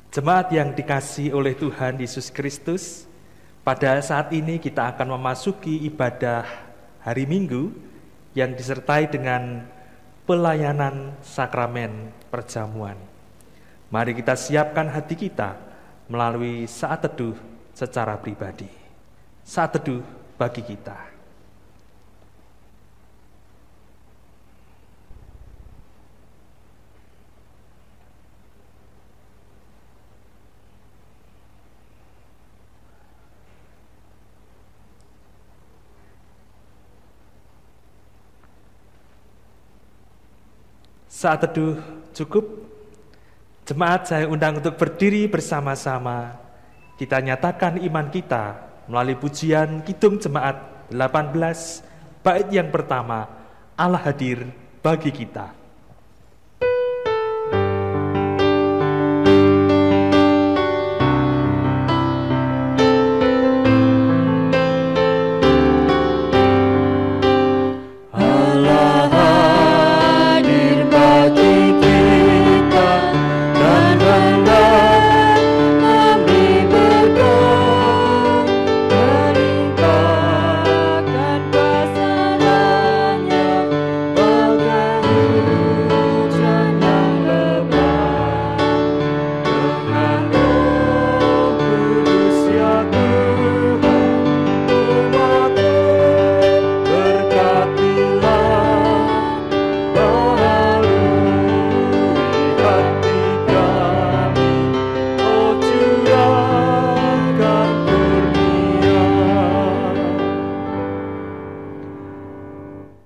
Jemaat yang dikasihi oleh Tuhan Yesus Kristus, pada saat ini kita akan memasuki ibadah hari Minggu yang disertai dengan pelayanan sakramen perjamuan. Mari kita siapkan hati kita melalui saat teduh secara pribadi. Saat teduh bagi kita. Saat teduh cukup, jemaat saya undang untuk berdiri bersama-sama. Kita nyatakan iman kita melalui pujian Kidung Jemaat 18, bait yang pertama, Allah hadir bagi kita.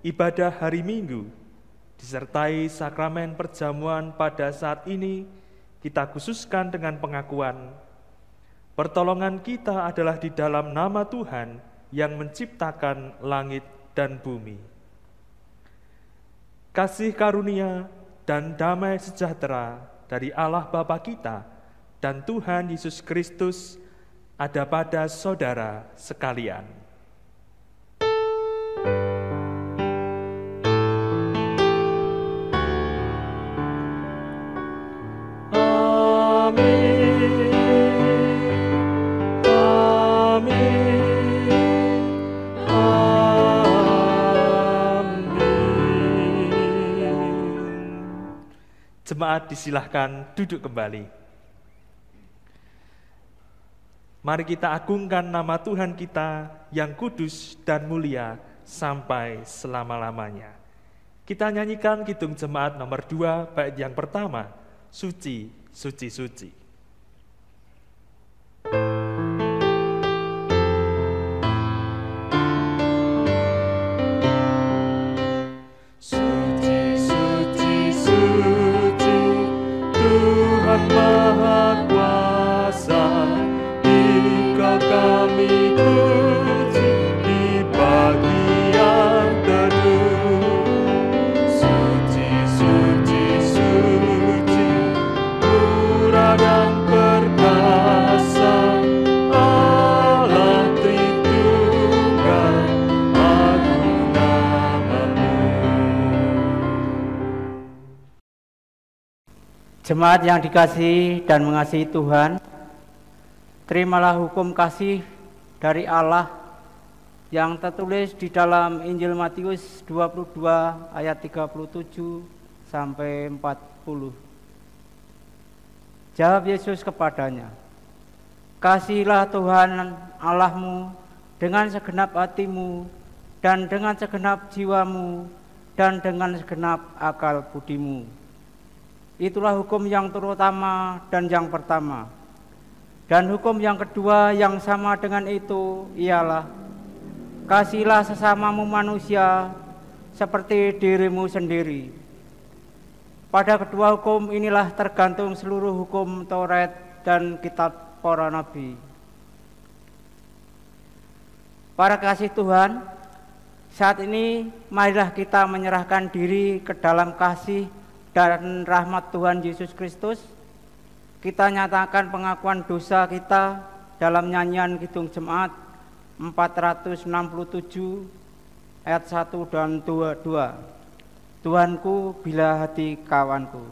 Ibadah hari Minggu disertai sakramen perjamuan pada saat ini kita khususkan dengan pengakuan pertolongan kita adalah di dalam nama Tuhan yang menciptakan langit dan bumi. Kasih karunia dan damai sejahtera dari Allah Bapa kita dan Tuhan Yesus Kristus ada pada saudara sekalian. Jemaat disilahkan duduk kembali. Mari kita agungkan nama Tuhan kita yang kudus dan mulia sampai selama-lamanya. Kita nyanyikan Kidung Jemaat nomor 2 bait yang pertama, Suci, Suci, Suci. Maha kuasa, Engkau kami puji di bagian teduh. Suci, suci, suci, murah dan perkasa, Allah Tritunggal, agung nama-Mu. Jemaat yang dikasihi dan mengasihi Tuhan, terimalah hukum kasih dari Allah yang tertulis di dalam Injil Matius 22 ayat 37 sampai 40. Jawab Yesus kepadanya, "Kasihilah Tuhan Allahmu dengan segenap hatimu dan dengan segenap jiwamu dan dengan segenap akal budimu. Itulah hukum yang terutama dan yang pertama. Dan hukum yang kedua yang sama dengan itu ialah, kasihilah sesamamu manusia seperti dirimu sendiri. Pada kedua hukum inilah tergantung seluruh hukum Taurat dan kitab para nabi." Para kasih Tuhan, saat ini marilah kita menyerahkan diri ke dalam kasih dan rahmat Tuhan Yesus Kristus. Kita nyatakan pengakuan dosa kita dalam nyanyian Kidung Jemaat 467 ayat 1 dan 2. Tuhanku bila hati kawanku.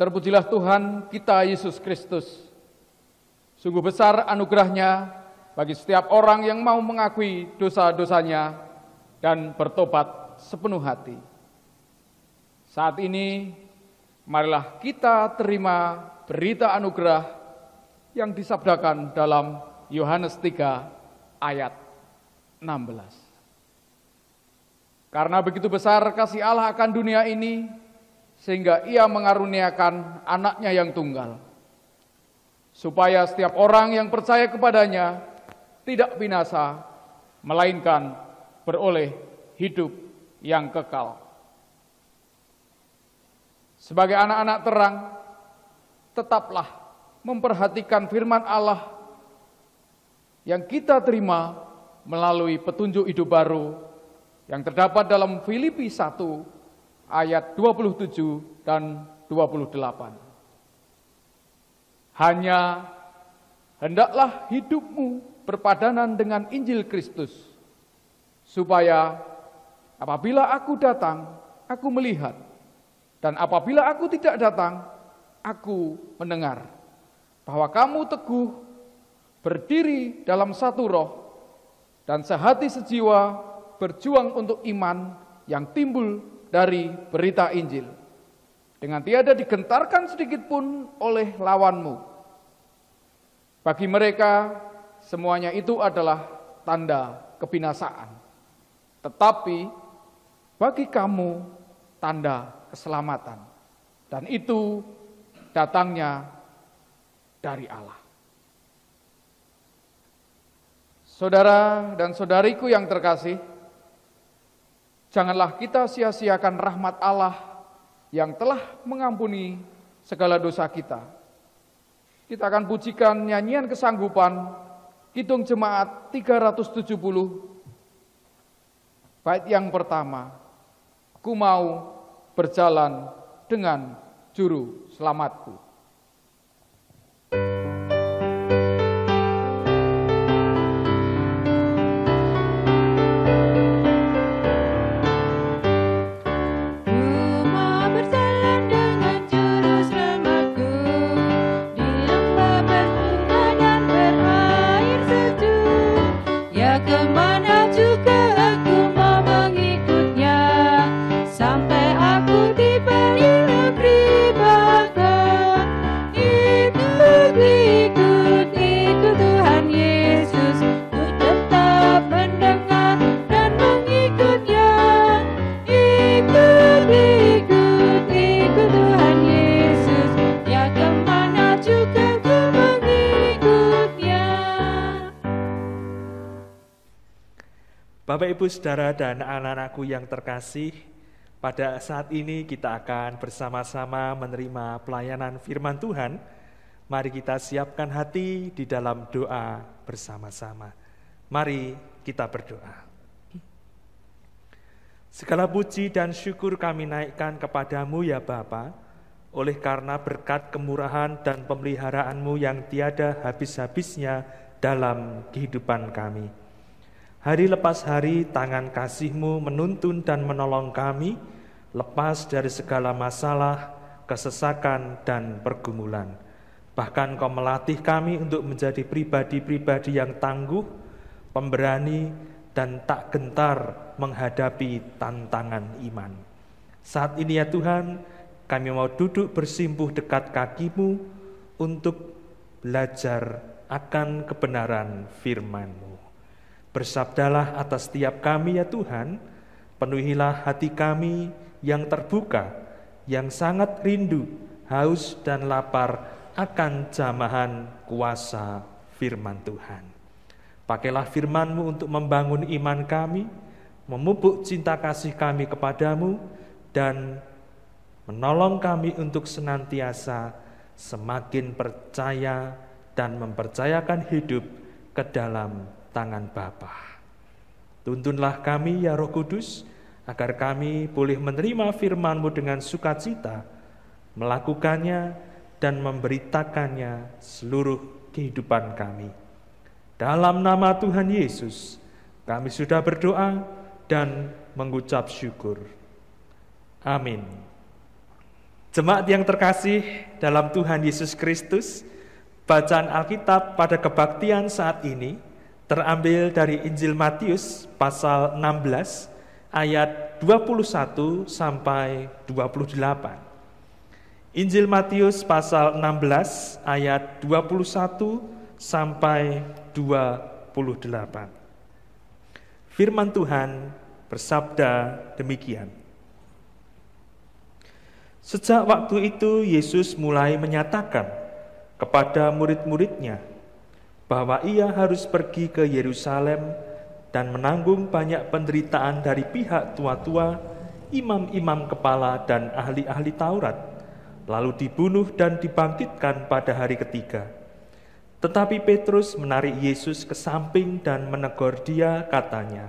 terpujilah Tuhan kita Yesus Kristus. Sungguh besar anugerah-Nya bagi setiap orang yang mau mengakui dosa-dosanya dan bertobat sepenuh hati. Saat ini, marilah kita terima berita anugerah yang disabdakan dalam Yohanes 3 ayat 16. Karena begitu besar kasih Allah akan dunia ini, sehingga Ia mengaruniakan anaknya yang tunggal, supaya setiap orang yang percaya kepadanya tidak binasa, melainkan beroleh hidup yang kekal. Sebagai anak-anak terang, tetaplah memperhatikan firman Allah yang kita terima melalui petunjuk hidup baru yang terdapat dalam Filipi 1 ayat 27 dan 28. Hanya hendaklah hidupmu berpadanan dengan Injil Kristus, supaya apabila aku datang, aku melihat, dan apabila aku tidak datang, aku mendengar, bahwa kamu teguh berdiri dalam satu roh, dan sehati sejiwa berjuang untuk iman yang timbul dari berita Injil, dengan tiada digentarkan sedikit pun oleh lawanmu. Bagi mereka, semuanya itu adalah tanda kebinasaan. Tetapi, bagi kamu, tanda keselamatan. Dan itu datangnya dari Allah. Saudara dan saudariku yang terkasih, janganlah kita sia-siakan rahmat Allah yang telah mengampuni segala dosa kita. Kita akan pujikan nyanyian kesanggupan, Kidung Jemaat 370, bait yang pertama, Ku mau berjalan dengan juru selamatku. Kemana juga aku mau mengikutnya, sampai aku tiba di negeri baka. Ikut Tuhan Yesus, ku tetap mendengar dan mengikutnya. Ikut Tuhan Yesus, ya kemana juga ku mengikutnya. Bapak, Ibu, Saudara, dan anak-anakku yang terkasih, pada saat ini kita akan bersama-sama menerima pelayanan firman Tuhan. Mari kita siapkan hati di dalam doa bersama-sama. Mari kita berdoa. Segala puji dan syukur kami naikkan kepadamu ya Bapa, oleh karena berkat kemurahan dan pemeliharaanmu yang tiada habis-habisnya dalam kehidupan kami. Hari lepas hari tangan kasih-Mu menuntun dan menolong kami, lepas dari segala masalah, kesesakan, dan pergumulan. Bahkan Kau melatih kami untuk menjadi pribadi-pribadi yang tangguh, pemberani, dan tak gentar menghadapi tantangan iman. Saat ini ya Tuhan, kami mau duduk bersimpuh dekat kaki-Mu untuk belajar akan kebenaran firman-Mu. Bersabdalah atas setiap kami ya Tuhan, penuhilah hati kami yang terbuka, yang sangat rindu, haus dan lapar akan jamahan kuasa firman Tuhan. Pakailah firman-Mu untuk membangun iman kami, memupuk cinta kasih kami kepadamu, dan menolong kami untuk senantiasa semakin percaya dan mempercayakan hidup ke dalam tangan Bapa. Tuntunlah kami ya Roh Kudus, agar kami boleh menerima firman-Mu dengan sukacita, melakukannya dan memberitakannya seluruh kehidupan kami. Dalam nama Tuhan Yesus, kami sudah berdoa dan mengucap syukur. Amin. Jemaat yang terkasih dalam Tuhan Yesus Kristus, bacaan Alkitab pada kebaktian saat ini terambil dari Injil Matius pasal 16 ayat 21 sampai 28. Injil Matius pasal 16 ayat 21 sampai 28. Firman Tuhan bersabda demikian. Sejak waktu itu Yesus mulai menyatakan kepada murid-muridnya bahwa ia harus pergi ke Yerusalem dan menanggung banyak penderitaan dari pihak tua-tua, imam-imam kepala dan ahli-ahli Taurat, lalu dibunuh dan dibangkitkan pada hari ketiga. Tetapi Petrus menarik Yesus ke samping dan menegur dia, katanya,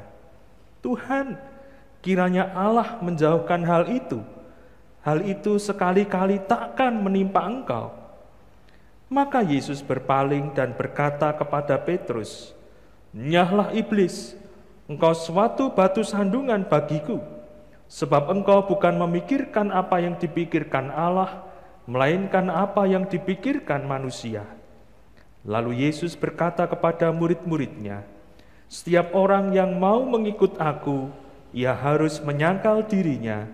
"Tuhan, kiranya Allah menjauhkan hal itu. Hal itu sekali-kali takkan menimpa engkau." Maka Yesus berpaling dan berkata kepada Petrus, "Nyahlah iblis, engkau suatu batu sandungan bagiku, sebab engkau bukan memikirkan apa yang dipikirkan Allah, melainkan apa yang dipikirkan manusia." Lalu Yesus berkata kepada murid-muridnya, "Setiap orang yang mau mengikut aku, ia harus menyangkal dirinya,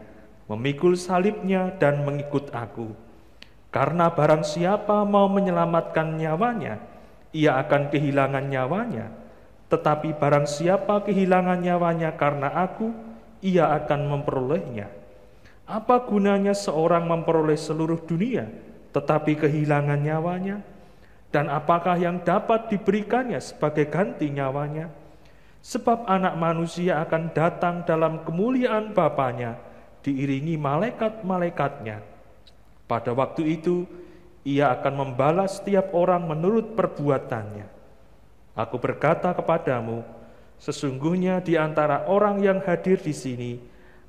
memikul salibnya dan mengikut aku. Karena barang siapa mau menyelamatkan nyawanya, ia akan kehilangan nyawanya. Tetapi barang siapa kehilangan nyawanya karena aku, ia akan memperolehnya. Apa gunanya seorang memperoleh seluruh dunia, tetapi kehilangan nyawanya? Dan apakah yang dapat diberikannya sebagai ganti nyawanya? Sebab Anak Manusia akan datang dalam kemuliaan Bapa-Nya, diiringi malaikat-malaikatnya. Pada waktu itu, ia akan membalas setiap orang menurut perbuatannya. Aku berkata kepadamu, sesungguhnya di antara orang yang hadir di sini,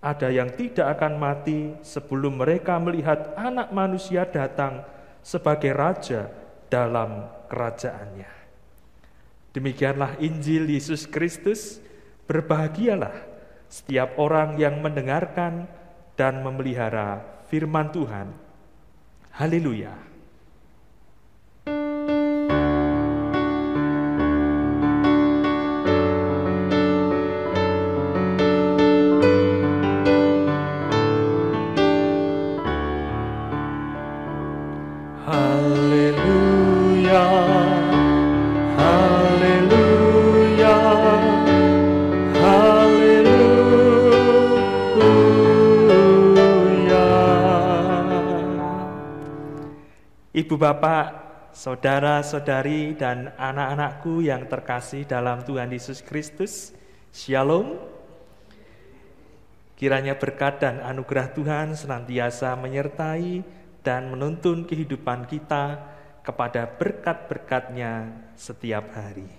ada yang tidak akan mati sebelum mereka melihat Anak Manusia datang sebagai Raja dalam kerajaannya." Demikianlah Injil Yesus Kristus. Berbahagialah setiap orang yang mendengarkan dan memelihara firman Tuhan. Haleluya. Haleluya, haleluya, haleluya. Ibu bapak, saudara-saudari dan anak-anakku yang terkasih dalam Tuhan Yesus Kristus, Shalom. Kiranya berkat dan anugerah Tuhan senantiasa menyertai dan menuntun kehidupan kita kepada berkat-berkat-Nya setiap hari.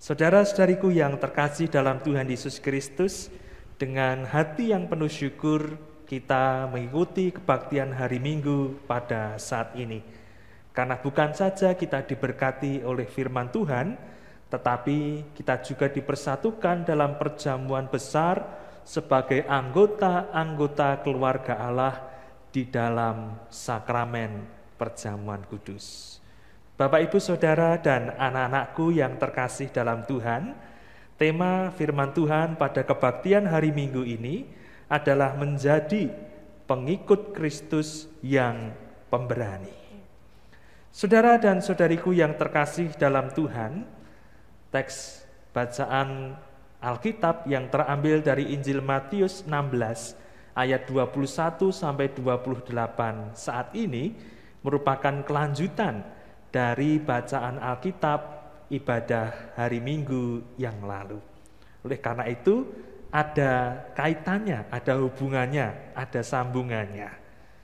Saudara-saudariku yang terkasih dalam Tuhan Yesus Kristus, dengan hati yang penuh syukur kita mengikuti kebaktian hari Minggu pada saat ini. Karena bukan saja kita diberkati oleh firman Tuhan, tetapi kita juga dipersatukan dalam perjamuan besar sebagai anggota-anggota keluarga Allah di dalam sakramen perjamuan kudus. Bapak, Ibu, Saudara, dan anak-anakku yang terkasih dalam Tuhan, tema firman Tuhan pada kebaktian hari Minggu ini adalah menjadi pengikut Kristus yang pemberani. Saudara dan saudariku yang terkasih dalam Tuhan, teks bacaan Alkitab yang terambil dari Injil Matius 16 ayat 21 sampai 28 saat ini merupakan kelanjutan dari bacaan Alkitab ibadah hari Minggu yang lalu. Oleh karena itu, ada kaitannya, ada hubungannya, ada sambungannya.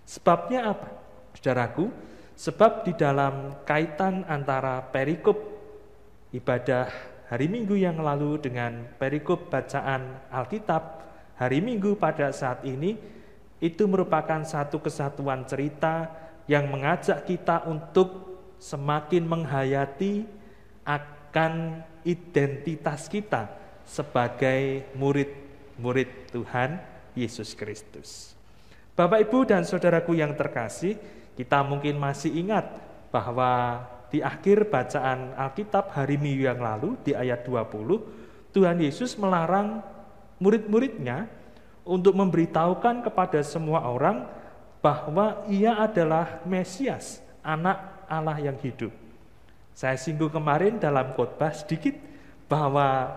Sebabnya apa, saudaraku? Sebab di dalam kaitan antara perikop ibadah hari Minggu yang lalu dengan perikop bacaan Alkitab hari Minggu pada saat ini, itu merupakan satu kesatuan cerita yang mengajak kita untuk semakin menghayati akan identitas kita sebagai murid-murid Tuhan Yesus Kristus. Bapak, Ibu, dan saudaraku yang terkasih, kita mungkin masih ingat bahwa di akhir bacaan Alkitab hari Minggu yang lalu di ayat 20, Tuhan Yesus melarang murid-muridnya untuk memberitahukan kepada semua orang bahwa Ia adalah Mesias, anak Allah yang hidup. Saya singgung kemarin dalam khotbah sedikit bahwa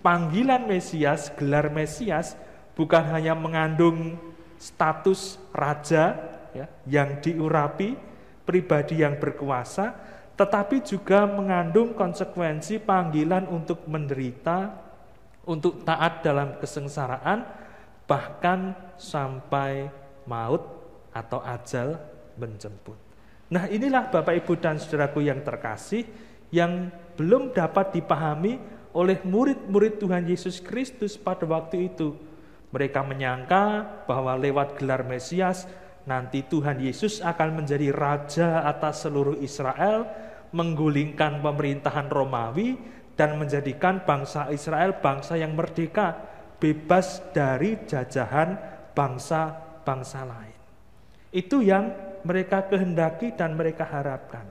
panggilan Mesias, gelar Mesias bukan hanya mengandung status raja ya, yang diurapi, pribadi yang berkuasa, tetapi juga mengandung konsekuensi panggilan untuk menderita, untuk taat dalam kesengsaraan, bahkan sampai maut atau ajal menjemput. Nah, inilah Bapak, Ibu, dan saudaraku yang terkasih, yang belum dapat dipahami oleh murid-murid Tuhan Yesus Kristus pada waktu itu. Mereka menyangka bahwa lewat gelar Mesias, nanti Tuhan Yesus akan menjadi raja atas seluruh Israel, menggulingkan pemerintahan Romawi, dan menjadikan bangsa Israel bangsa yang merdeka, bebas dari jajahan bangsa-bangsa lain. Itu yang mereka kehendaki dan mereka harapkan.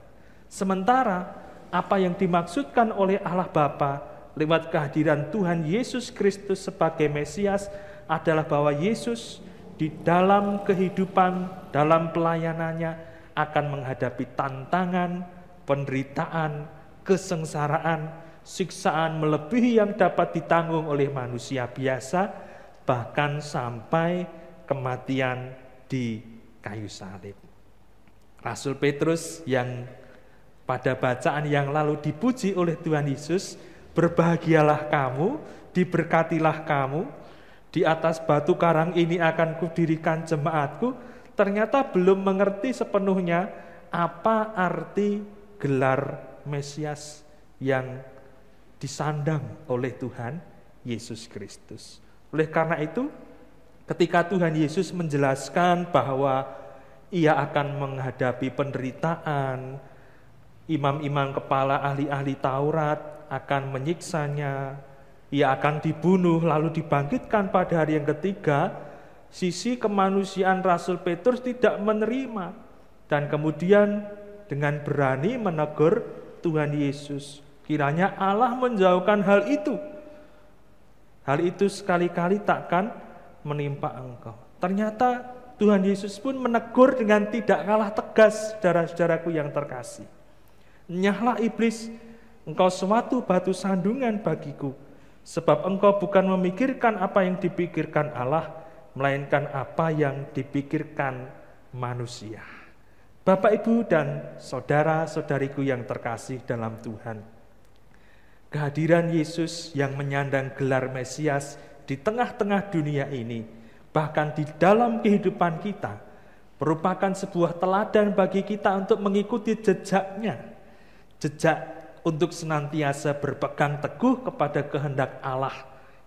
Sementara apa yang dimaksudkan oleh Allah Bapa lewat kehadiran Tuhan Yesus Kristus sebagai Mesias adalah bahwa Yesus di dalam kehidupan, dalam pelayanannya akan menghadapi tantangan, penderitaan, kesengsaraan, siksaan melebihi yang dapat ditanggung oleh manusia biasa, bahkan sampai kematian di kayu salib. Rasul Petrus yang pada bacaan yang lalu dipuji oleh Tuhan Yesus, berbahagialah kamu, diberkatilah kamu, di atas batu karang ini akan kudirikan jemaatku, ternyata belum mengerti sepenuhnya apa arti gelar Mesias yang disandang oleh Tuhan Yesus Kristus. Oleh karena itu, ketika Tuhan Yesus menjelaskan bahwa Ia akan menghadapi penderitaan, imam-imam kepala ahli-ahli Taurat akan menyiksanya, Ia akan dibunuh lalu dibangkitkan pada hari yang ketiga, sisi kemanusiaan Rasul Petrus tidak menerima dan kemudian dengan berani menegur Tuhan Yesus. Kiranya Allah menjauhkan hal itu. Hal itu sekali-kali takkan menimpa engkau. Ternyata Tuhan Yesus pun menegur dengan tidak kalah tegas, saudara-saudaraku yang terkasih. Nyahlah iblis, engkau suatu batu sandungan bagiku, sebab engkau bukan memikirkan apa yang dipikirkan Allah, melainkan apa yang dipikirkan manusia. Bapak, Ibu, dan saudara-saudariku yang terkasih dalam Tuhan, kehadiran Yesus yang menyandang gelar Mesias di tengah-tengah dunia ini, bahkan di dalam kehidupan kita, merupakan sebuah teladan bagi kita untuk mengikuti jejaknya. Jejak untuk senantiasa berpegang teguh kepada kehendak Allah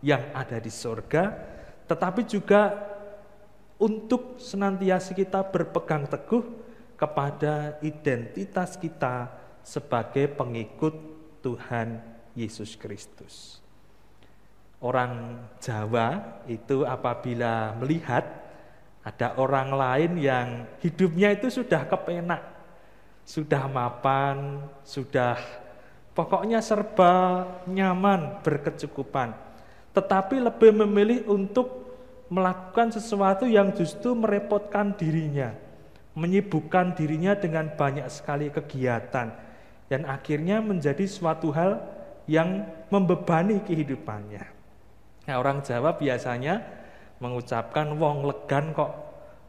yang ada di surga, tetapi juga untuk senantiasa kita berpegang teguh kepada identitas kita sebagai pengikut Tuhan Yesus Kristus. Orang Jawa itu apabila melihat ada orang lain yang hidupnya itu sudah kepenak, sudah mapan, sudah pokoknya serba nyaman, berkecukupan, tetapi lebih memilih untuk melakukan sesuatu yang justru merepotkan dirinya, menyibukkan dirinya dengan banyak sekali kegiatan, dan akhirnya menjadi suatu hal yang membebani kehidupannya. Nah, orang Jawa biasanya mengucapkan wong legan kok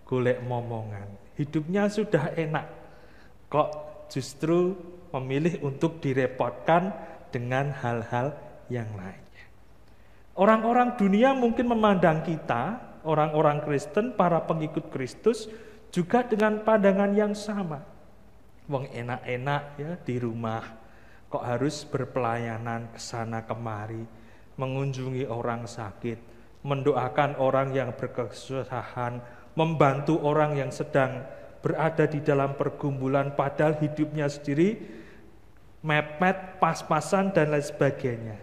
golek momongan. Hidupnya sudah enak, kok justru memilih untuk direpotkan dengan hal-hal yang lainnya. Orang-orang dunia mungkin memandang kita, orang-orang Kristen, para pengikut Kristus, juga dengan pandangan yang sama. Wong enak-enak ya di rumah, kok harus berpelayanan ke sana kemari, mengunjungi orang sakit, mendoakan orang yang berkesusahan, membantu orang yang sedang berada di dalam pergumulan, padahal hidupnya sendiri mepet, pas-pasan, dan lain sebagainya.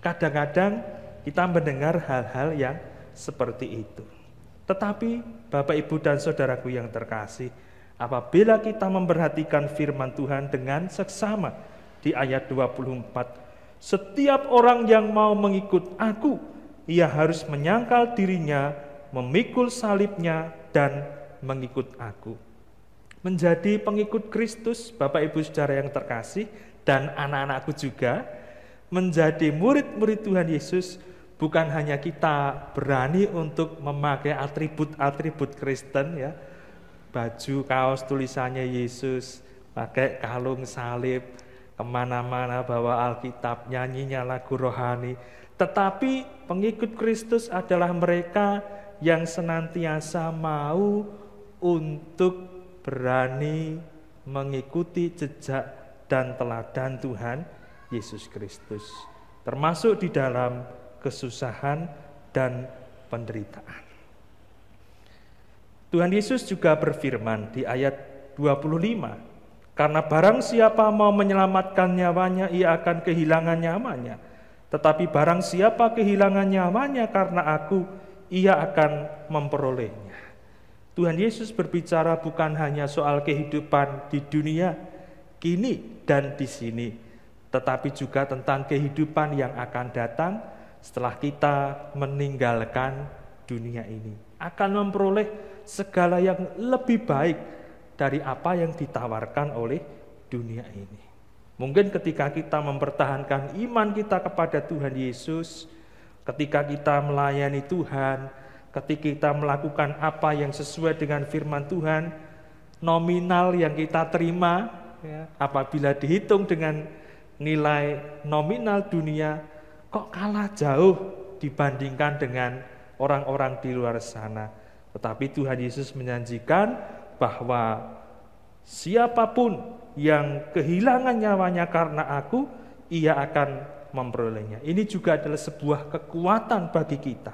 Kadang-kadang kita mendengar hal-hal yang seperti itu. Tetapi Bapak, Ibu, dan saudaraku yang terkasih, apabila kita memperhatikan firman Tuhan dengan seksama di ayat 24, setiap orang yang mau mengikut aku, ia harus menyangkal dirinya, memikul salibnya, dan mengikut aku. Menjadi pengikut Kristus, Bapak, Ibu, saudara yang terkasih, dan anak-anakku juga, menjadi murid-murid Tuhan Yesus, bukan hanya kita berani untuk memakai atribut-atribut Kristen, ya, baju, kaos tulisannya Yesus, pakai kalung salib, kemana-mana bawa Alkitab, nyanyinya lagu rohani. Tetapi pengikut Kristus adalah mereka yang senantiasa mau untuk berani mengikuti jejak dan teladan Tuhan Yesus Kristus, termasuk di dalam kesusahan dan penderitaan. Tuhan Yesus juga berfirman di ayat 25, karena barang siapa mau menyelamatkan nyawanya, ia akan kehilangan nyawanya. Tetapi barang siapa kehilangan nyawanya karena aku, ia akan memperolehnya. Tuhan Yesus berbicara bukan hanya soal kehidupan di dunia kini dan di sini, tetapi juga tentang kehidupan yang akan datang setelah kita meninggalkan dunia ini, akan memperoleh segala yang lebih baik dari apa yang ditawarkan oleh dunia ini. Mungkin ketika kita mempertahankan iman kita kepada Tuhan Yesus, ketika kita melayani Tuhan, ketika kita melakukan apa yang sesuai dengan firman Tuhan, nominal yang kita terima, ya, apabila dihitung dengan nilai nominal dunia, kok kalah jauh dibandingkan dengan orang-orang di luar sana. Tetapi Tuhan Yesus menjanjikan bahwa siapapun yang kehilangan nyawanya karena aku, ia akan memperolehnya. Ini juga adalah sebuah kekuatan bagi kita,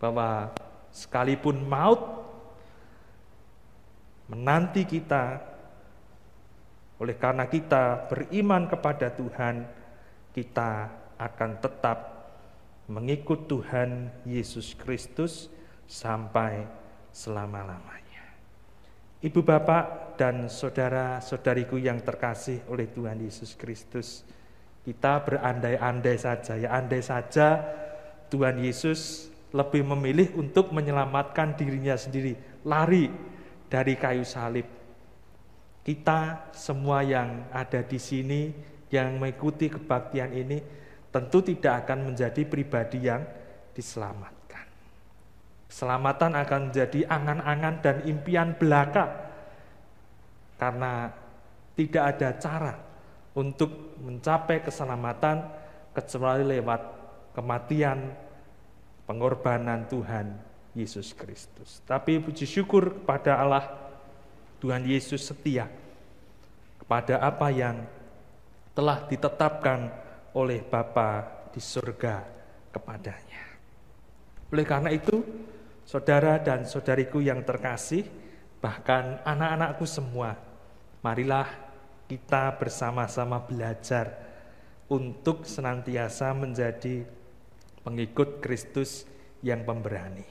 bahwa sekalipun maut menanti kita, oleh karena kita beriman kepada Tuhan, kita akan tetap mengikut Tuhan Yesus Kristus sampai selama-lamanya. Ibu, bapak, dan saudara-saudariku yang terkasih oleh Tuhan Yesus Kristus, kita berandai-andai saja, ya, andai saja Tuhan Yesus lebih memilih untuk menyelamatkan dirinya sendiri, lari dari kayu salib. Kita semua yang ada di sini, yang mengikuti kebaktian ini, tentu tidak akan menjadi pribadi yang diselamatkan. Keselamatan akan menjadi angan-angan dan impian belaka, karena tidak ada cara untuk mencapai keselamatan kecuali lewat kematian, pengorbanan Tuhan Yesus Kristus. Tapi puji syukur kepada Allah, Tuhan Yesus setia kepada apa yang telah ditetapkan oleh Bapa di surga kepadanya. Oleh karena itu, saudara dan saudariku yang terkasih, bahkan anak-anakku semua, marilah kita bersama-sama belajar untuk senantiasa menjadi pengikut Kristus yang pemberani.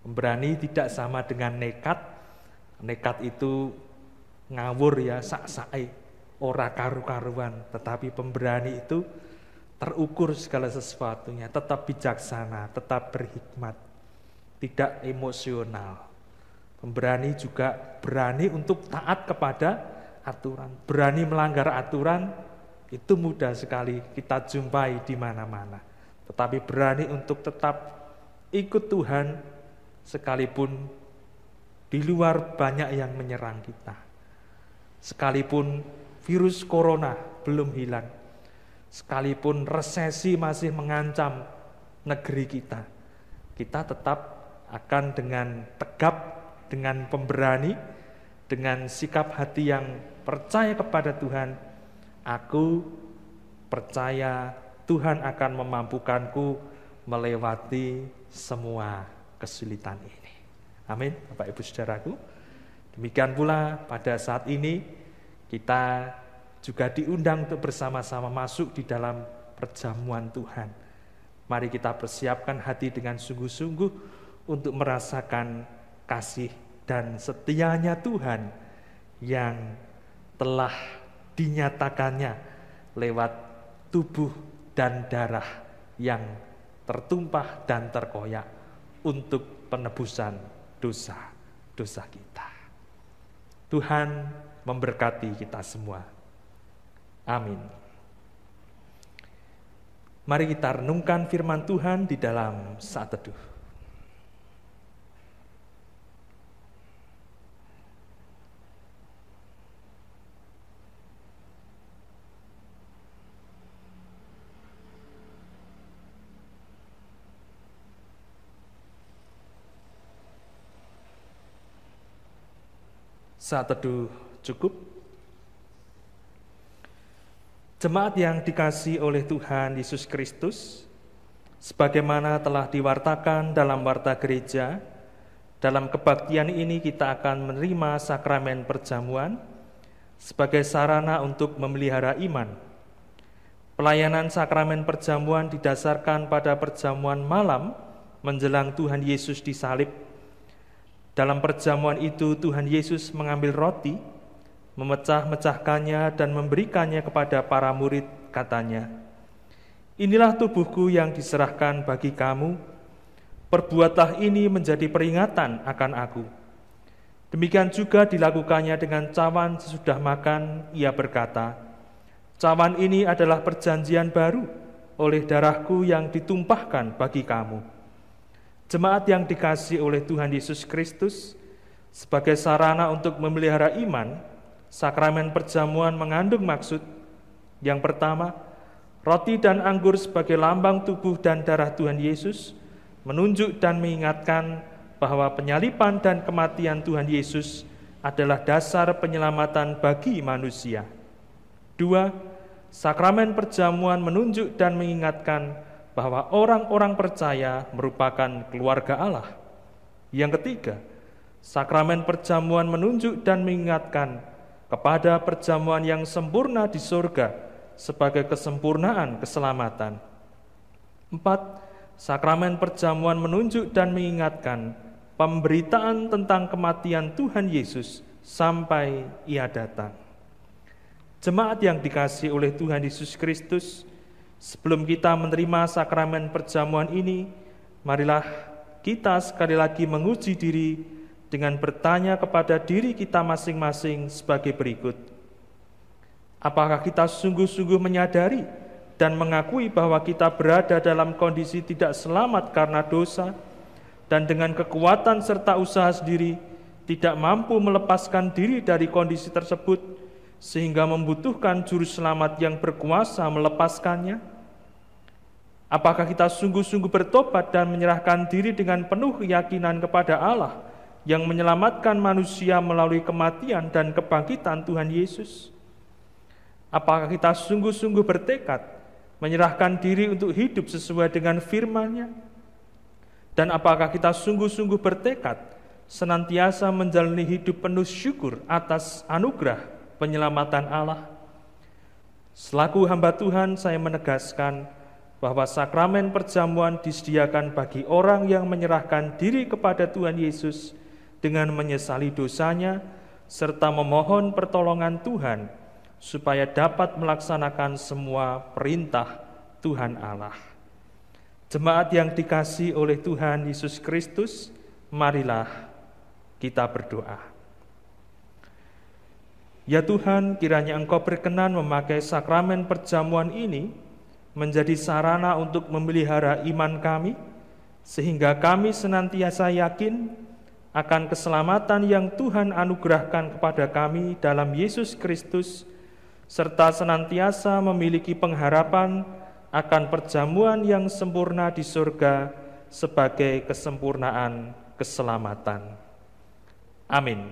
Pemberani tidak sama dengan nekat. Nekat itu ngawur, ya, sak-sae, ora karu-karuan. Tetapi pemberani itu terukur segala sesuatunya, tetap bijaksana, tetap berhikmat, tidak emosional. Pemberani juga berani untuk taat kepada aturan. Berani melanggar aturan itu mudah sekali kita jumpai di mana-mana. Tetapi berani untuk tetap ikut Tuhan sekalipun di luar banyak yang menyerang kita. Sekalipun virus corona belum hilang, sekalipun resesi masih mengancam negeri kita, kita tetap akan dengan tegap, dengan pemberani, dengan sikap hati yang percaya kepada Tuhan. Aku percaya Tuhan akan memampukanku melewati semua kesulitan ini. Amin, Bapak Ibu Saudaraku. Demikian pula pada saat ini kita juga diundang untuk bersama-sama masuk di dalam perjamuan Tuhan. Mari kita persiapkan hati dengan sungguh-sungguh untuk merasakan kasih dan setianya Tuhan yang telah dinyatakannya lewat tubuh dan darah yang tertumpah dan terkoyak untuk penebusan dosa-dosa kita. Tuhan memberkati kita semua. Amin. Mari kita renungkan firman Tuhan di dalam saat teduh. Saat teduh cukup. Jemaat yang dikasihi oleh Tuhan Yesus Kristus, sebagaimana telah diwartakan dalam warta gereja, dalam kebaktian ini kita akan menerima sakramen perjamuan sebagai sarana untuk memelihara iman. Pelayanan sakramen perjamuan didasarkan pada perjamuan malam menjelang Tuhan Yesus disalib. Dalam perjamuan itu Tuhan Yesus mengambil roti, memecah-mecahkannya dan memberikannya kepada para murid, katanya, "Inilah tubuhku yang diserahkan bagi kamu, perbuatlah ini menjadi peringatan akan aku." Demikian juga dilakukannya dengan cawan sesudah makan, ia berkata, "Cawan ini adalah perjanjian baru oleh darahku yang ditumpahkan bagi kamu." Jemaat yang dikasihi oleh Tuhan Yesus Kristus, sebagai sarana untuk memelihara iman, sakramen perjamuan mengandung maksud. Yang pertama, roti dan anggur sebagai lambang tubuh dan darah Tuhan Yesus menunjuk dan mengingatkan bahwa penyaliban dan kematian Tuhan Yesus adalah dasar penyelamatan bagi manusia. Dua, sakramen perjamuan menunjuk dan mengingatkan bahwa orang-orang percaya merupakan keluarga Allah. Yang ketiga, sakramen perjamuan menunjuk dan mengingatkan kepada perjamuan yang sempurna di surga sebagai kesempurnaan keselamatan. 4. Sakramen perjamuan menunjuk dan mengingatkan pemberitaan tentang kematian Tuhan Yesus sampai Ia datang. Jemaat yang dikasihi oleh Tuhan Yesus Kristus, sebelum kita menerima sakramen perjamuan ini, marilah kita sekali lagi menguji diri dengan bertanya kepada diri kita masing-masing sebagai berikut. Apakah kita sungguh-sungguh menyadari dan mengakui bahwa kita berada dalam kondisi tidak selamat karena dosa, dan dengan kekuatan serta usaha sendiri tidak mampu melepaskan diri dari kondisi tersebut, sehingga membutuhkan juru selamat yang berkuasa melepaskannya? Apakah kita sungguh-sungguh bertobat dan menyerahkan diri dengan penuh keyakinan kepada Allah yang menyelamatkan manusia melalui kematian dan kebangkitan Tuhan Yesus? Apakah kita sungguh-sungguh bertekad menyerahkan diri untuk hidup sesuai dengan firman-Nya? Dan apakah kita sungguh-sungguh bertekad senantiasa menjalani hidup penuh syukur atas anugerah penyelamatan Allah? Selaku hamba Tuhan, saya menegaskan bahwa sakramen perjamuan disediakan bagi orang yang menyerahkan diri kepada Tuhan Yesus dengan menyesali dosanya serta memohon pertolongan Tuhan supaya dapat melaksanakan semua perintah Tuhan Allah. Jemaat yang dikasihi oleh Tuhan Yesus Kristus, marilah kita berdoa. Ya Tuhan, kiranya Engkau berkenan memakai sakramen perjamuan ini menjadi sarana untuk memelihara iman kami, sehingga kami senantiasa yakin akan keselamatan yang Tuhan anugerahkan kepada kami dalam Yesus Kristus, serta senantiasa memiliki pengharapan akan perjamuan yang sempurna di surga sebagai kesempurnaan keselamatan. Amin.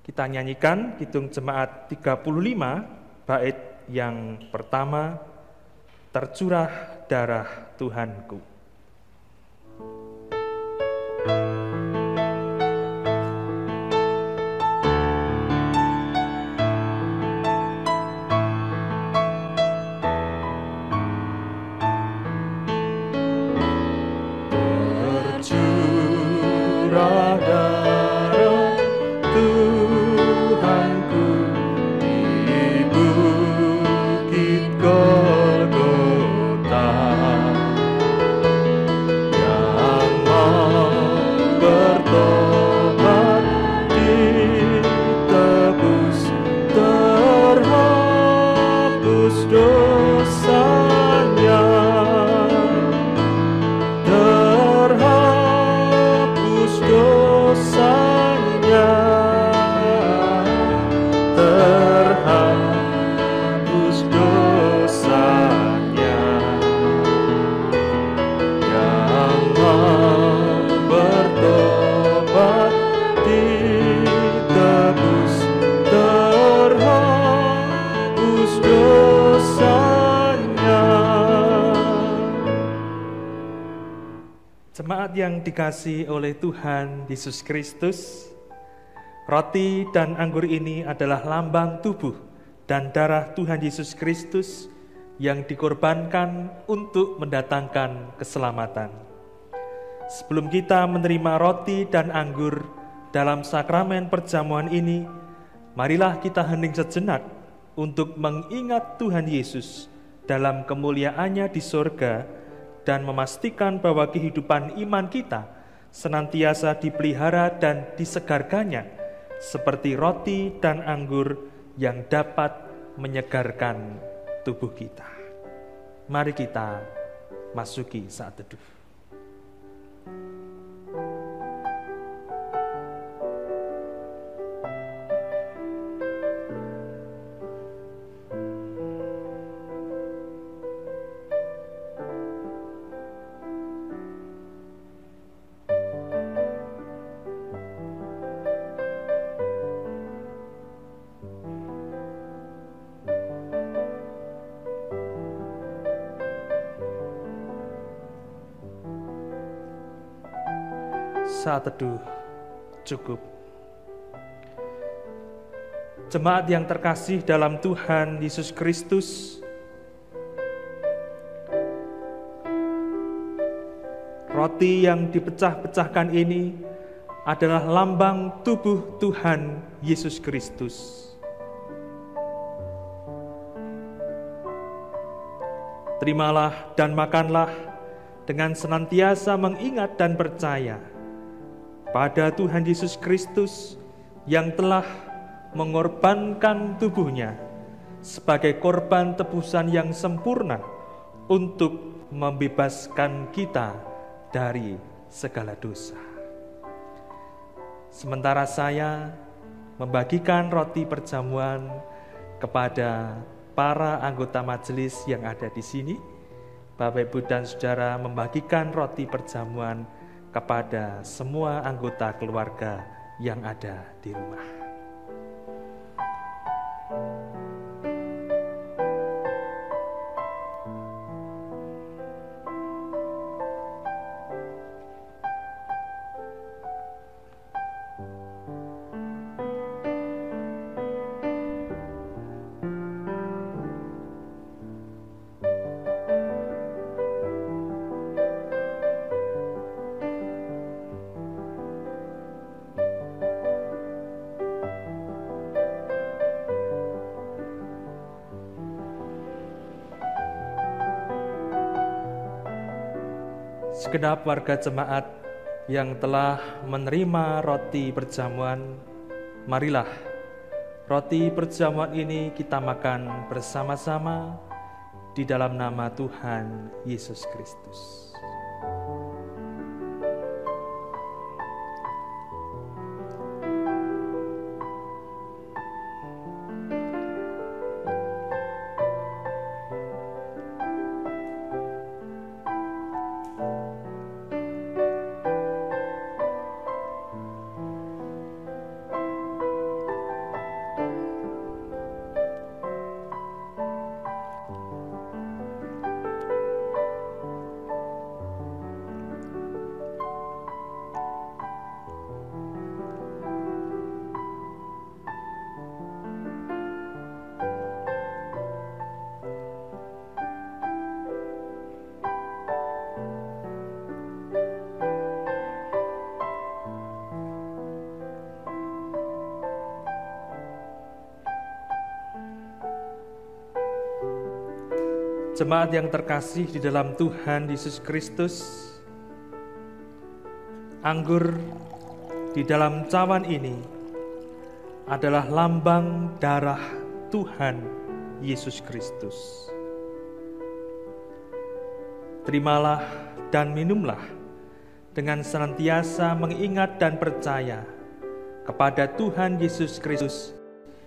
Kita nyanyikan Kidung Jemaat 35, bait yang pertama, Tercurah Darah Tuhanku. yang dikasihi oleh Tuhan Yesus Kristus, roti dan anggur ini adalah lambang tubuh dan darah Tuhan Yesus Kristus yang dikorbankan untuk mendatangkan keselamatan. Sebelum kita menerima roti dan anggur dalam sakramen perjamuan ini, marilah kita hening sejenak untuk mengingat Tuhan Yesus dalam kemuliaannya di sorga dan memastikan bahwa kehidupan iman kita senantiasa dipelihara dan disegarkannya seperti roti dan anggur yang dapat menyegarkan tubuh kita. Mari kita masuki saat teduh. Saat teduh cukup. Jemaat yang terkasih dalam Tuhan Yesus Kristus, roti yang dipecah-pecahkan ini adalah lambang tubuh Tuhan Yesus Kristus. Terimalah dan makanlah dengan senantiasa mengingat dan percaya pada Tuhan Yesus Kristus yang telah mengorbankan tubuhnya sebagai korban tebusan yang sempurna untuk membebaskan kita dari segala dosa. Sementara saya membagikan roti perjamuan kepada para anggota majelis yang ada di sini, Bapak, Ibu, dan Saudara membagikan roti perjamuan kepada semua anggota keluarga yang ada di rumah. Segenap warga jemaat yang telah menerima roti perjamuan, marilah roti perjamuan ini kita makan bersama-sama di dalam nama Tuhan Yesus Kristus. Jemaat yang terkasih di dalam Tuhan Yesus Kristus, anggur di dalam cawan ini adalah lambang darah Tuhan Yesus Kristus. Terimalah dan minumlah dengan senantiasa mengingat dan percaya kepada Tuhan Yesus Kristus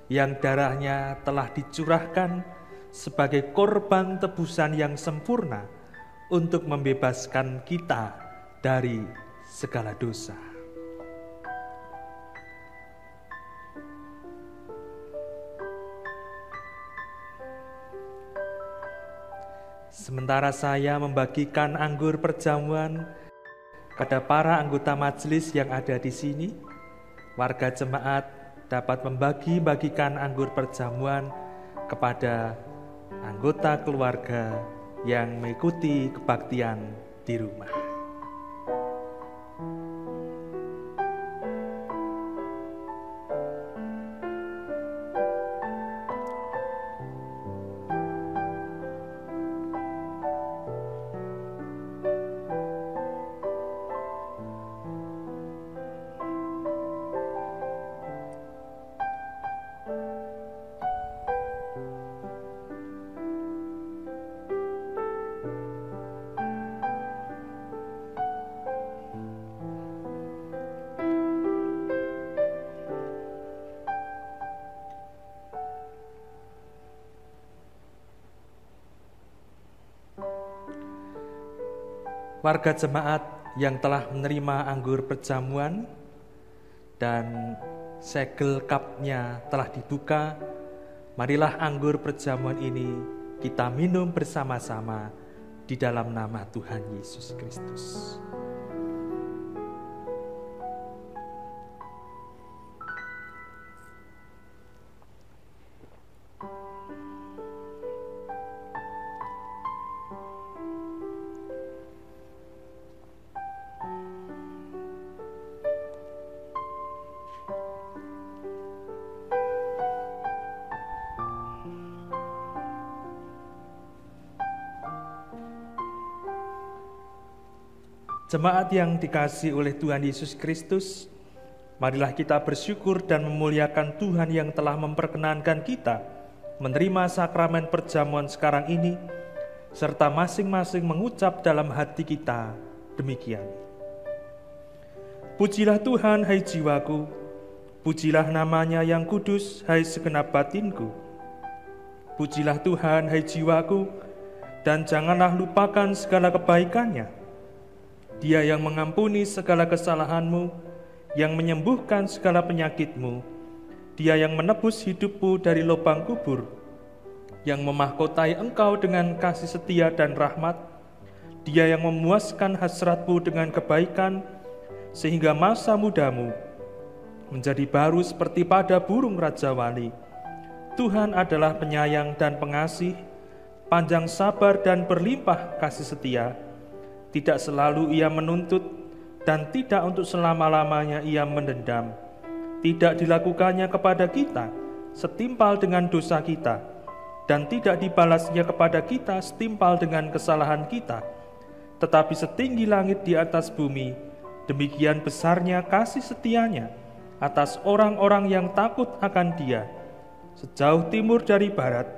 yang darahnya telah dicurahkan sebagai korban tebusan yang sempurna untuk membebaskan kita dari segala dosa. Sementara saya membagikan anggur perjamuan Kepada para anggota majelis yang ada di sini, warga jemaat dapat membagi-bagikan anggur perjamuan kepada anggota keluarga yang mengikuti kebaktian di rumah. Warga jemaat yang telah menerima anggur perjamuan dan segel kapnya telah dibuka, marilah anggur perjamuan ini kita minum bersama-sama di dalam nama Tuhan Yesus Kristus. Jemaat yang dikasihi oleh Tuhan Yesus Kristus, marilah kita bersyukur dan memuliakan Tuhan yang telah memperkenankan kita menerima sakramen perjamuan sekarang ini, serta masing-masing mengucap dalam hati kita demikian. Pujilah Tuhan, hai jiwaku, pujilah namanya yang kudus, hai segenap batinku. Pujilah Tuhan, hai jiwaku, dan janganlah lupakan segala kebaikannya. Dia yang mengampuni segala kesalahanmu, yang menyembuhkan segala penyakitmu. Dia yang menebus hidupmu dari lubang kubur, yang memahkotai engkau dengan kasih setia dan rahmat. Dia yang memuaskan hasratmu dengan kebaikan, sehingga masa mudamu menjadi baru seperti pada burung Raja Wali. Tuhan adalah penyayang dan pengasih, panjang sabar dan berlimpah kasih setia. Tidak selalu ia menuntut, dan tidak untuk selama-lamanya ia mendendam. Tidak dilakukannya kepada kita setimpal dengan dosa kita, dan tidak dibalasnya kepada kita setimpal dengan kesalahan kita. Tetapi setinggi langit di atas bumi, demikian besarnya kasih setianya atas orang-orang yang takut akan Dia. Sejauh timur dari barat,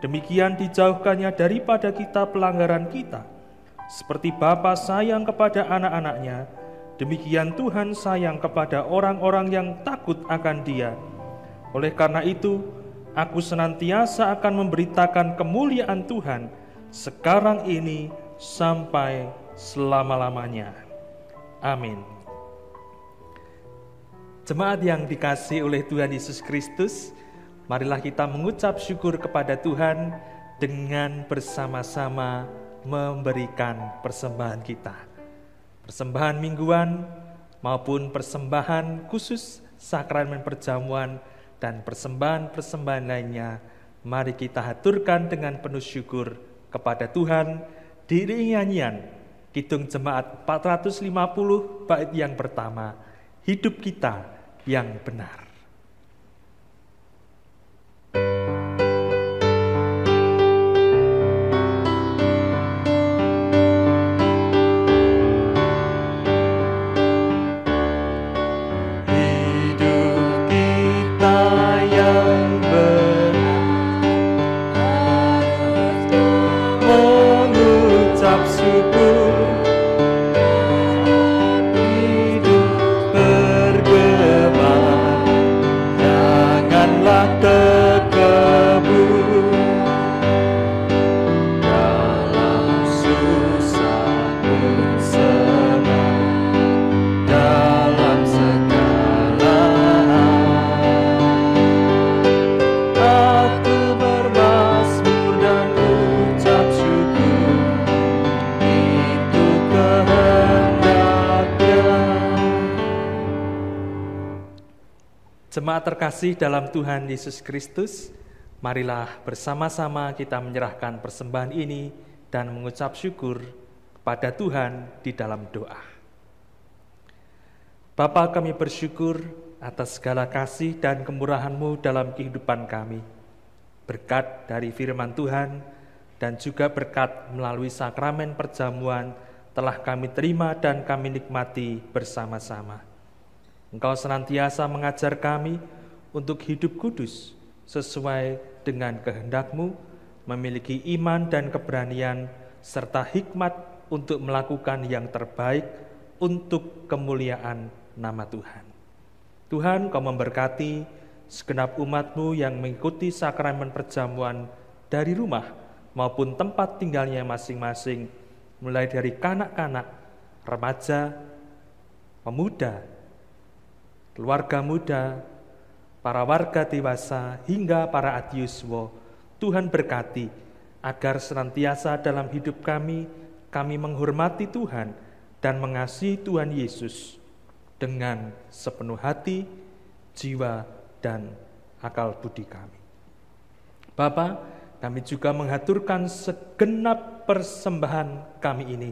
demikian dijauhkannya daripada kita pelanggaran kita. Seperti Bapa sayang kepada anak-anaknya, demikian Tuhan sayang kepada orang-orang yang takut akan Dia. Oleh karena itu, aku senantiasa akan memberitakan kemuliaan Tuhan sekarang ini sampai selama-lamanya. Amin. Jemaat yang dikasihi oleh Tuhan Yesus Kristus, marilah kita mengucap syukur kepada Tuhan dengan bersama-sama memberikan persembahan kita. Persembahan mingguan maupun persembahan khusus sakramen perjamuan dan persembahan-persembahan lainnya, mari kita haturkan dengan penuh syukur kepada Tuhan. Diiringi nyanyian Kidung Jemaat 450 bait yang pertama, Hidup Kita yang Benar. Hidup bergema Jemaat terkasih dalam Tuhan Yesus Kristus, marilah bersama-sama kita menyerahkan persembahan ini dan mengucap syukur kepada Tuhan di dalam doa. Bapa, kami bersyukur atas segala kasih dan kemurahan-Mu dalam kehidupan kami. Berkat dari firman Tuhan dan juga berkat melalui sakramen perjamuan telah kami terima dan kami nikmati bersama-sama. Engkau senantiasa mengajar kami untuk hidup kudus sesuai dengan kehendak-Mu, memiliki iman dan keberanian serta hikmat untuk melakukan yang terbaik untuk kemuliaan nama Tuhan. Tuhan, Kau memberkati segenap umat-Mu yang mengikuti sakramen perjamuan dari rumah maupun tempat tinggalnya masing-masing, mulai dari kanak-kanak, remaja, pemuda, keluarga muda, para warga dewasa, hingga para adiuswa. Tuhan berkati agar senantiasa dalam hidup kami menghormati Tuhan dan mengasihi Tuhan Yesus dengan sepenuh hati, jiwa, dan akal budi kami. Bapa, kami juga menghaturkan segenap persembahan kami ini,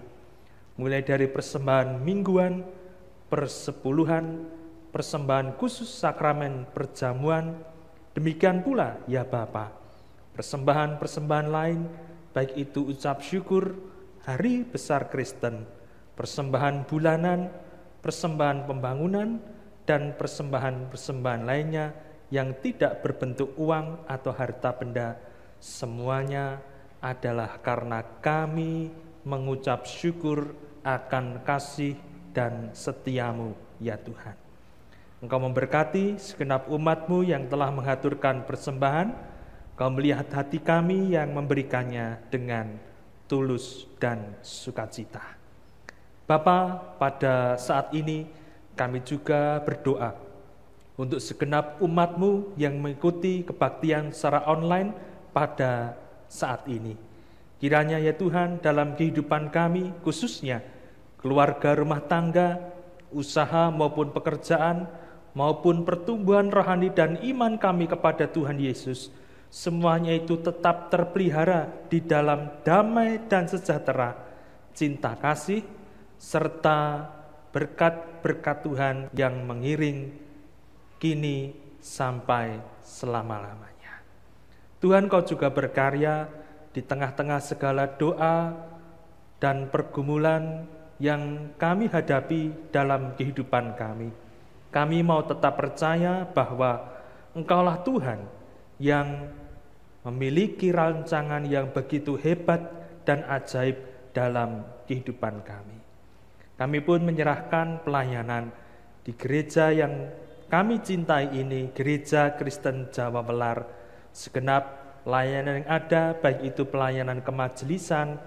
mulai dari persembahan mingguan, persepuluhan, persembahan khusus sakramen perjamuan, demikian pula ya Bapa, persembahan-persembahan lain, baik itu ucap syukur, hari besar Kristen, persembahan bulanan, persembahan pembangunan, dan persembahan-persembahan lainnya yang tidak berbentuk uang atau harta benda, semuanya adalah karena kami mengucap syukur akan kasih dan setiamu ya Tuhan. Engkau memberkati segenap umat-Mu yang telah mengaturkan persembahan. Engkau melihat hati kami yang memberikannya dengan tulus dan sukacita. Bapa, pada saat ini kami juga berdoa untuk segenap umat-Mu yang mengikuti kebaktian secara online pada saat ini. Kiranya ya Tuhan, dalam kehidupan kami, khususnya keluarga rumah tangga, usaha maupun pekerjaan, maupun pertumbuhan rohani dan iman kami kepada Tuhan Yesus, semuanya itu tetap terpelihara di dalam damai dan sejahtera, cinta kasih, serta berkat-berkat Tuhan yang mengiring kini sampai selama-lamanya. Tuhan, Kau juga berkarya di tengah-tengah segala doa dan pergumulan yang kami hadapi dalam kehidupan kami. Kami mau tetap percaya bahwa Engkaulah Tuhan yang memiliki rancangan yang begitu hebat dan ajaib dalam kehidupan kami. Kami pun menyerahkan pelayanan di gereja yang kami cintai ini, Gereja Kristen Jawa Welar, segenap pelayanan yang ada, baik itu pelayanan kemajelisan,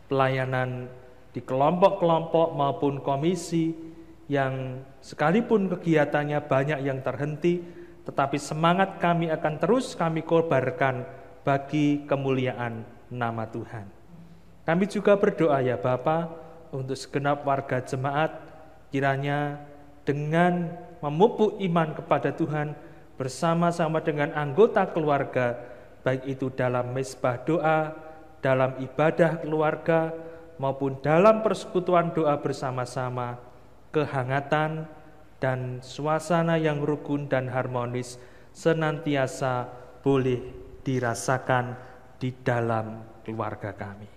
pelayanan di kelompok-kelompok maupun komisi, yang sekalipun kegiatannya banyak yang terhenti, tetapi semangat kami akan terus kami korbankan bagi kemuliaan nama Tuhan. Kami juga berdoa ya Bapa untuk segenap warga jemaat, kiranya dengan memupuk iman kepada Tuhan bersama-sama dengan anggota keluarga, baik itu dalam mezbah doa, dalam ibadah keluarga, maupun dalam persekutuan doa bersama-sama, kehangatan dan suasana yang rukun dan harmonis senantiasa boleh dirasakan di dalam keluarga kami.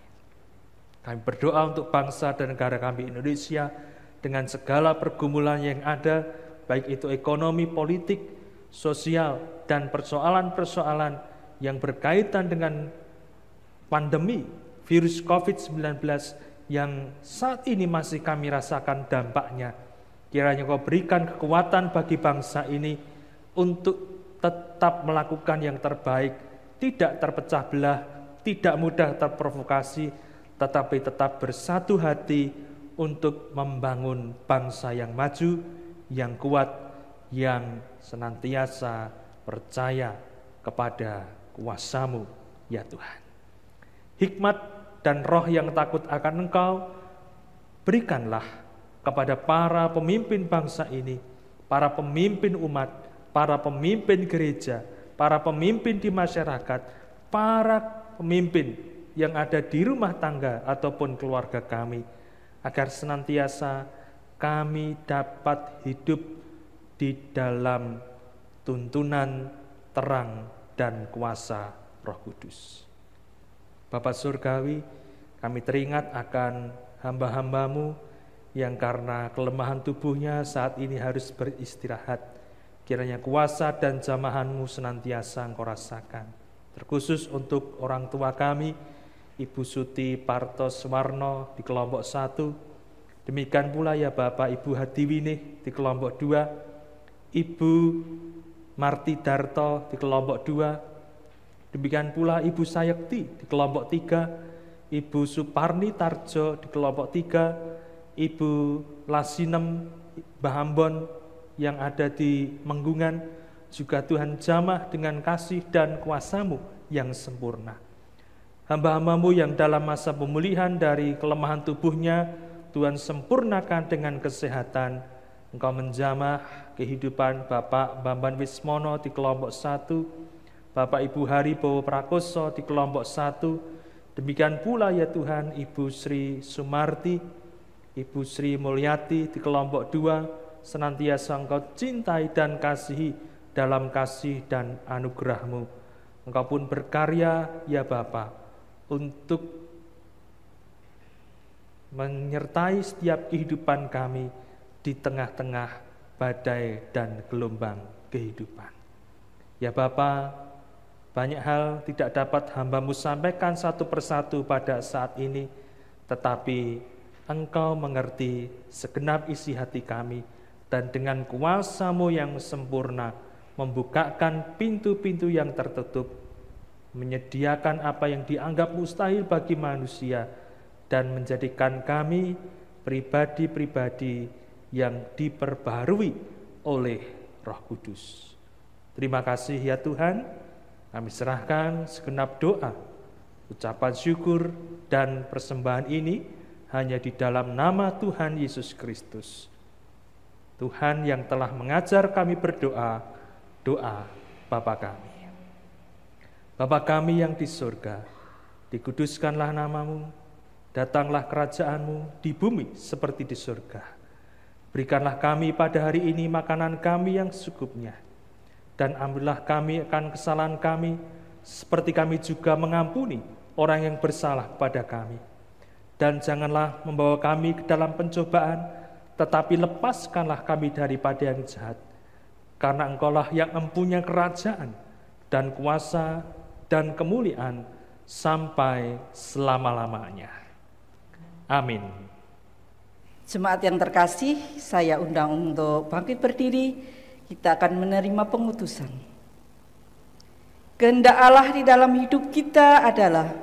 Kami berdoa untuk bangsa dan negara kami Indonesia dengan segala pergumulan yang ada, baik itu ekonomi, politik, sosial, dan persoalan-persoalan yang berkaitan dengan pandemi virus COVID-19 yang saat ini masih kami rasakan dampaknya. Kiranya Kau berikan kekuatan bagi bangsa ini untuk tetap melakukan yang terbaik, tidak terpecah belah, tidak mudah terprovokasi, tetapi tetap bersatu hati untuk membangun bangsa yang maju, yang kuat, yang senantiasa percaya kepada kuasa-Mu, ya Tuhan. Hikmat dan roh yang takut akan Engkau berikanlah kepada para pemimpin bangsa ini, para pemimpin umat, para pemimpin gereja, para pemimpin di masyarakat, para pemimpin yang ada di rumah tangga ataupun keluarga kami, agar senantiasa kami dapat hidup di dalam tuntunan terang dan kuasa Roh Kudus. Bapa Surgawi, kami teringat akan hamba-hambamu yang karena kelemahan tubuhnya saat ini harus beristirahat. Kiranya kuasa dan jamahanmu senantiasa Engkau rasakan. Terkhusus untuk orang tua kami, Ibu Suti Partoswarno di kelompok 1. Demikian pula ya Bapak Ibu Hadiwinih di kelompok 2. Ibu Marti Darto di kelompok 2. Demikian pula Ibu Sayekti di kelompok 3. Ibu Suparni Tarjo di kelompok 3. Ibu Lasinem Bahambon yang ada di Menggungan, juga Tuhan jamah dengan kasih dan kuasa-Mu yang sempurna. Hamba-hamba-Mu yang dalam masa pemulihan dari kelemahan tubuhnya, Tuhan sempurnakan dengan kesehatan. Engkau menjamah kehidupan Bapak Bamban Wismono di kelompok 1, Bapak Ibu Haribo Prakoso di kelompok 1, demikian pula ya Tuhan Ibu Sri Sumarti, Ibu Sri Mulyati di kelompok 2, senantiasa Engkau cintai dan kasihi dalam kasih dan anugerah-Mu. Engkau pun berkarya ya Bapa untuk menyertai setiap kehidupan kami di tengah-tengah badai dan gelombang kehidupan. Ya Bapa, banyak hal tidak dapat hamba-Mu sampaikan satu persatu pada saat ini, tetapi Engkau mengerti segenap isi hati kami, dan dengan kuasa-Mu yang sempurna membukakan pintu-pintu yang tertutup, menyediakan apa yang dianggap mustahil bagi manusia, dan menjadikan kami pribadi-pribadi yang diperbaharui oleh Roh Kudus. Terima kasih ya Tuhan, kami serahkan segenap doa, ucapan syukur dan persembahan ini hanya di dalam nama Tuhan Yesus Kristus. Tuhan yang telah mengajar kami berdoa, doa Bapa kami. Bapa kami yang di surga, dikuduskanlah nama-Mu, datanglah kerajaan-Mu di bumi seperti di surga. Berikanlah kami pada hari ini makanan kami yang secukupnya, dan ampunilah kami akan kesalahan kami, seperti kami juga mengampuni orang yang bersalah kepada kami. Dan janganlah membawa kami ke dalam pencobaan, tetapi lepaskanlah kami daripada yang jahat. Karena Engkaulah yang mempunyai kerajaan dan kuasa dan kemuliaan sampai selama-lamanya. Amin. Jemaat yang terkasih, saya undang untuk bangkit berdiri. Kita akan menerima pengutusan. Kehendak Allah di dalam hidup kita adalah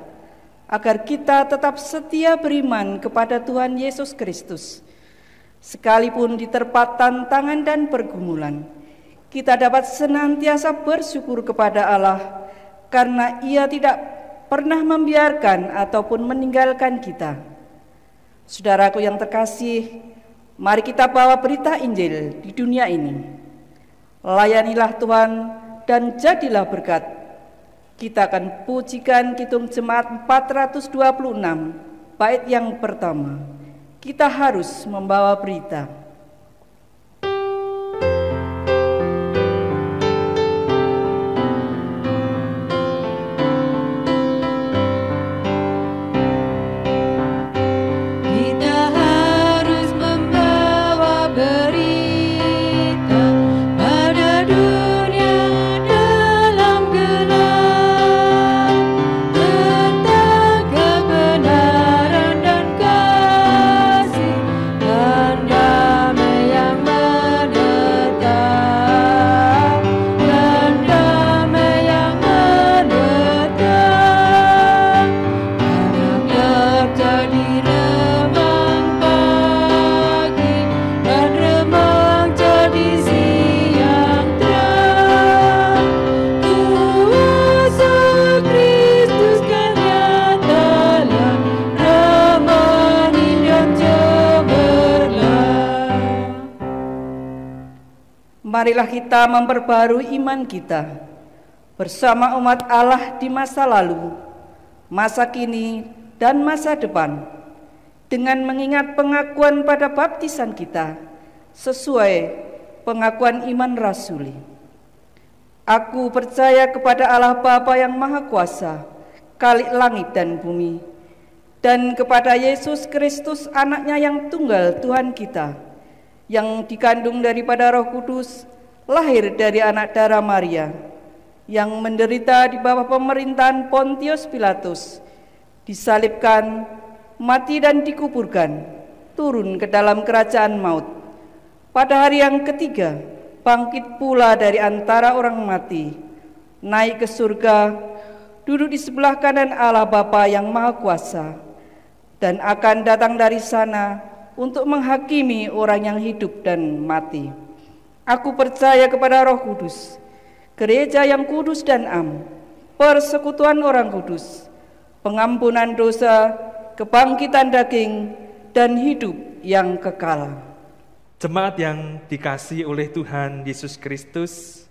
agar kita tetap setia beriman kepada Tuhan Yesus Kristus. Sekalipun diterpa tantangan dan pergumulan, kita dapat senantiasa bersyukur kepada Allah karena Ia tidak pernah membiarkan ataupun meninggalkan kita. Saudaraku yang terkasih, mari kita bawa berita Injil di dunia ini. Layanilah Tuhan dan jadilah berkat. Kita akan pujikan Kidung Jemaat 426, bait yang pertama. Kita harus membawa berita. Kebenaran dan kasih, dan Marilah kita memperbarui iman kita bersama umat Allah di masa lalu, masa kini, dan masa depan, dengan mengingat pengakuan pada baptisan kita sesuai pengakuan iman rasuli. Aku percaya kepada Allah Bapa yang Maha Kuasa, Khalik langit dan bumi, dan kepada Yesus Kristus, Anaknya yang tunggal Tuhan kita, yang dikandung daripada Roh Kudus, lahir dari anak darah Maria, yang menderita di bawah pemerintahan Pontius Pilatus, disalibkan, mati dan dikuburkan, turun ke dalam kerajaan maut. Pada hari yang ketiga, bangkit pula dari antara orang mati, naik ke surga, duduk di sebelah kanan Allah Bapa yang Maha Kuasa, dan akan datang dari sana untuk menghakimi orang yang hidup dan mati. Aku percaya kepada Roh Kudus, gereja yang kudus dan am, persekutuan orang kudus, pengampunan dosa, kebangkitan daging, dan hidup yang kekal. Jemaat yang dikasihi oleh Tuhan Yesus Kristus,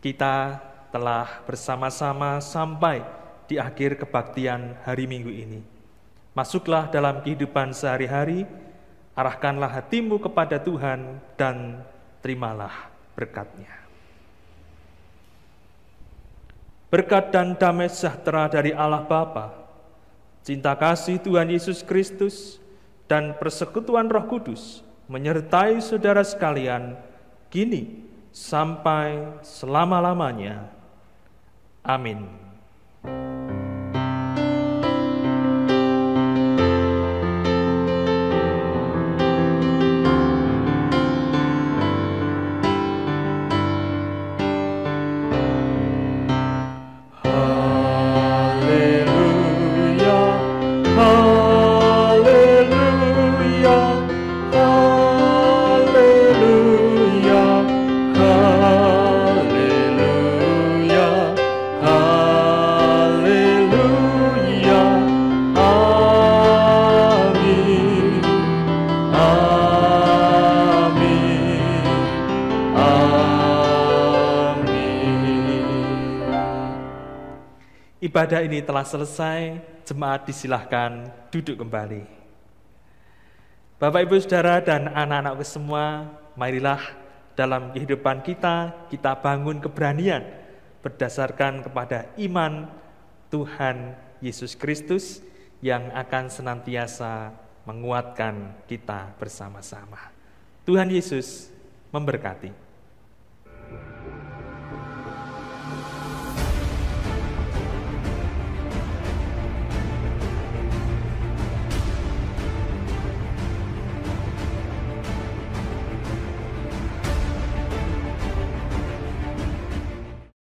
kita telah bersama-sama sampai di akhir kebaktian hari Minggu ini. Masuklah dalam kehidupan sehari-hari, arahkanlah hatimu kepada Tuhan dan terimalah berkat-Nya. Berkat dan damai sejahtera dari Allah Bapa, cinta kasih Tuhan Yesus Kristus, dan persekutuan Roh Kudus menyertai saudara sekalian, kini sampai selama-lamanya. Amin. Ibadah ini telah selesai, jemaat disilahkan duduk kembali. Bapak, Ibu, Saudara, dan anak-anakku semua, marilah dalam kehidupan kita bangun keberanian berdasarkan kepada iman Tuhan Yesus Kristus yang akan senantiasa menguatkan kita bersama-sama. Tuhan Yesus memberkati.